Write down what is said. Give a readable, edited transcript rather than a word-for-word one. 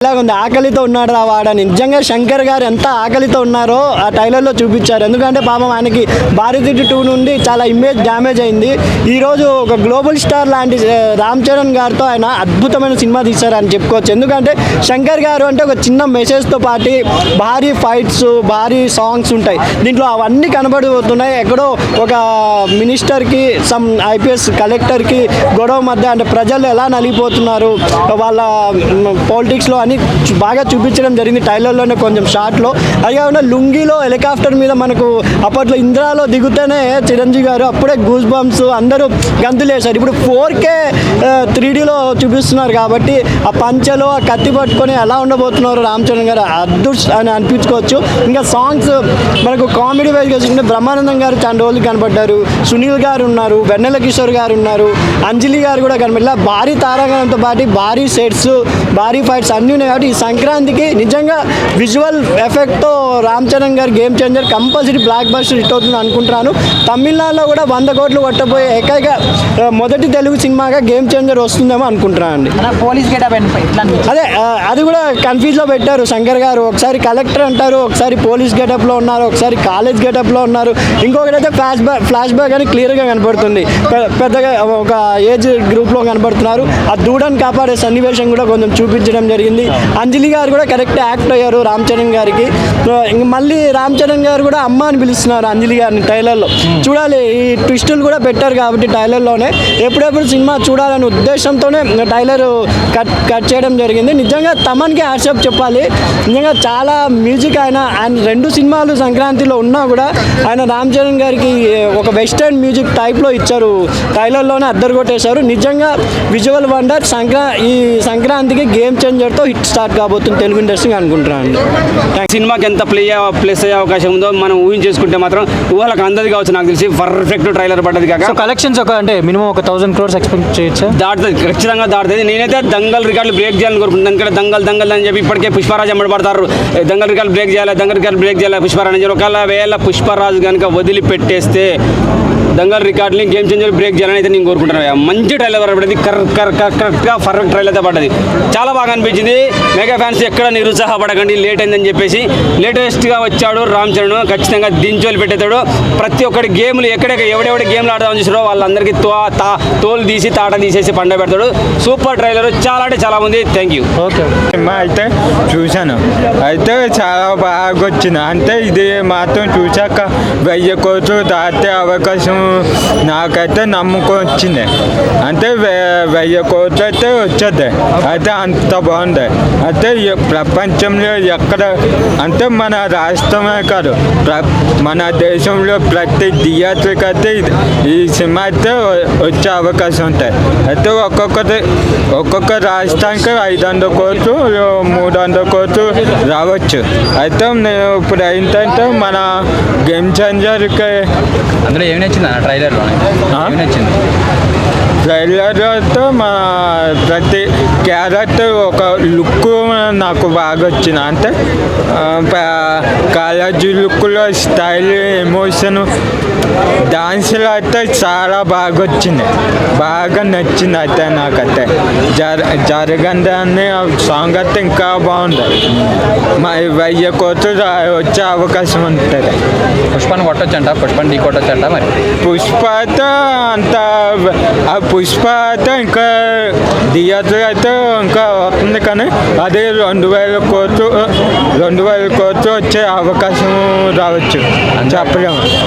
ఇలాగుంది ఆకలితో ఉన్నాడు రా వాడని. నిజంగా శంకర్ గారు ఎంత ఆకలితో ఉన్నారో ఆ ట్రైలర్లో చూపించారు. ఎందుకంటే పాపం ఆయనకి భారతీయ 2 నుండి చాలా ఇమేజ్ డ్యామేజ్ అయింది. ఈరోజు ఒక గ్లోబల్ స్టార్ లాంటి రామ్ చరణ్ గారితో ఆయన అద్భుతమైన సినిమా తీశారని చెప్పుకోవచ్చు. ఎందుకంటే శంకర్ గారు అంటే ఒక చిన్న మెసేజ్తో పాటు భారీ ఫైట్స్, భారీ సాంగ్స్ ఉంటాయి దీంట్లో. అవన్నీ కనబడిపోతున్నాయి. ఎక్కడో ఒక మినిస్టర్కి, సమ్ ఐపీఎస్ కలెక్టర్కి గొడవ మధ్య అంటే ప్రజలు ఎలా నలిగిపోతున్నారు వాళ్ళ పాలిటిక్స్లో అని బాగా చూపించడం జరిగింది ట్రైలర్లోనే కొంచెం షార్ట్లో. అది కాకుండా లుంగిలో హెలికాప్టర్ మీద మనకు అప్పట్లో ఇంద్రాలో దిగుతూనే చిరంజీవి గారు అప్పుడే గూస్ బంప్స్ అందరూ గంతులు వేశారు. ఇప్పుడు 4K 3Dలో చూపిస్తున్నారు కాబట్టి ఆ పంచెలో ఆ కత్తి పట్టుకొని ఎలా ఉండబోతున్నారు రామ్ చరణ్ గారు అని అనిపించుకోవచ్చు. ఇంకా సాంగ్స్ మనకు కామెడీ వైజ్ చేసుకుంటే బ్రహ్మానందం గారు చాలా రోజులు కనబడ్డారు, సునీల్ గారు ఉన్నారు, వెన్నెల కిషోర్ గారు ఉన్నారు, అంజలి గారు కూడా కనబడలా. భారీ తారాగణంతో పాటు భారీ సెట్స్, భారీ ఫైట్స్ అన్నీ ఉన్నాయి కాబట్టి ఈ సంక్రాంతికి నిజంగా విజువల్ ఎఫెక్ట్తో రామ్ చరణ్ గారు game changer compulsory block buster hit అవుతుంది అనుకుంటున్నాను. తమిళనాడులో కూడా 100 కోట్లు కొట్టబోయే ఏకైక మొదటి తెలుగు సినిమాగా గేమ్ చేంజర్ వస్తుందేమో అనుకుంటున్నాను అండి. అదే అది కూడా కన్ఫ్యూజ్లో పెట్టారు శంకర్ గారు. ఒకసారి కలెక్టర్ అంటారు, ఒకసారి పోలీస్ గెటప్లో ఉన్నారు, ఒకసారి కాలేజ్ గెటప్లో ఉన్నారు, ఇంకొకటి అయితే ఫ్లాష్ బ్యాక్ అని క్లియర్గా కనపడుతుంది. పెద్దగా ఒక ఏజ్ గ్రూప్లో కనపడుతున్నారు. ఆ దూడని కాపాడే సన్నివేశం కూడా కొంచెం చూపించడం జరిగింది. అంజలి గారు కూడా కరెక్ట్ యాక్ట్ అయ్యారు రామ్ చరణ్ గారికి. ఇంక మళ్ళీ రామ్ చరణ్ గారు కూడా అమ్మ అని పిలుస్తున్నారు అంజలి గారిని ట్రైలర్లో. చూడాలి, ఈ ట్విస్టులు కూడా పెట్టారు కాబట్టి ట్రైలర్లోనే ఎప్పుడెప్పుడు సినిమా చూడాలనే ఉద్దేశంతోనే ట్రైలర్ కట్ చేయడం జరిగింది. నిజంగా తమన్కి హ్యాట్సాప్ చెప్పాలి. నిజంగా చాలా మ్యూజిక్ ఆయన 2 సినిమాలు సంక్రాంతిలో ఉన్నా కూడా ఆయన రామ్ చరణ్ గారికి ఒక వెస్టర్న్ మ్యూజిక్ టైప్లో ఇచ్చారు. ట్రైలర్లోనే అద్దరు కొట్టేశారు. నిజంగా విజువల్ వండర్. ఈ సంక్రాంతికి గేమ్ చేంజర్తో హిట్ స్టార్ట్ కాబోతుంది తెలుగు ఇండస్ట్రీ అనుకుంటున్నాను. సినిమాకి ఎంత ప్లేస్ అయ్యే అవకాశం ఉందో మనం ఊహించేసుకుంటే మాత్రం ఊహలకు అందది కావచ్చు. నాకు తెలిసి పర్ఫెక్ట్ ట్రైలర్ పడ్డది కాక కలెక్షన్స్ అంటే మినిమం 1000 crores ఎక్స్పెక్ట్ చేయొచ్చు. దాటుతుంది, ఖచ్చితంగా దాటుతుంది. నేనైతే దంగల్ రికార్డులు బ్రేక్ చేయాలని కోరుకుంటున్నాను. ఎందుకంటే దంగల్ అని చెప్పి ఇప్పటికే పుష్పరాజ్ అమ్మడి పడతారు. దంగల్ రికార్డు బ్రేక్ చేయాలి పుష్పరాజ్ అని చెప్పి. ఒకవేళ పుష్పరాజ్ కనుక వదిలిపెట్టేస్తే దంగల్ రికార్డుని గేమ్ చేంజర్ బ్రేక్ చేయాలని అయితే నేను కోరుకుంటున్నాను. మంచి ట్రైలర్ పడ్డది, కరెక్ట్గా పర్ఫెక్ట్ ట్రైలర్ అయితే పడ్డది. చాలా బాగా అనిపించింది. మెగా ఫ్యాన్స్ ఎక్కడ నిరుత్సాహపడకండి, లేట్ అయిందని చెప్పేసి. లేటెస్ట్గా వచ్చాడు రామ్ చరణ్, ఖచ్చితంగా దించోలు పెట్టేతాడు. ప్రతి ఒక్కటి గేమ్లు ఎవడెవడి గేమ్లు ఆడదామని చూసారో వాళ్ళందరికీ తోలు తీసి తాట తీసేసి పండ పెడతాడు. సూపర్ ట్రైలర్, చాలా అంటే చాలా ఉంది. Thank you. ఓకే, అయితే చూశాను, అయితే చాలా బాగా వచ్చింది. అంటే ఇది మాత్రం చూశాక 1000 కోట్లు దాటే అవకాశం నాకైతే నమ్మకం వచ్చింది. అంటే 1000 కోట్లు అయితే వచ్చేది. అయితే అంత బాగుంది. అయితే ప్రపంచంలో ఎక్కడ అంటే మన రాష్ట్రమే కాదు, మన దేశంలో ప్రతి థియేటర్కి అయితే ఈ సినిమా అయితే వచ్చే అవకాశం ఉంటాయి. అయితే ఒక్కొక్క రాష్ట్రానికి 500 కోట్లు 300 కోట్లు రావచ్చు. అయితే నేను ఇప్పుడు ఏంటంటే మన గేమ్ చేంజర్కి అందులో ఏమి నచ్చింది అన్న ట్రైలర్లో? నచ్చింది ట్రైలర్తో మన ప్రతి క్యారెక్టర్ ఒక లుక్ నాకు బాగా వచ్చింది. అంటే కాలేజీ లుక్లో స్టైల్, ఎమోషన్, డాన్స్లో అయితే చాలా బాగా వచ్చింది. బాగా నచ్చింది అయితే నాకైతే. జరగండి అనే సాంగ్ అయితే ఇంకా బాగుంది. 1000 కోట్లు వచ్చే అవకాశం ఉంటుంది. పుష్పని కొట్టొచ్చంట, పుష్పని ఢీ కొట్టొచ్చంట. మరి పుష్ప అయితే అంత పుష్ప అయితే ఇంకా థియేటర్ అయితే ఇంకా వస్తుంది, కానీ అదే 2000 కోట్లు వచ్చే అవకాశం రావచ్చు, చెప్పలేము.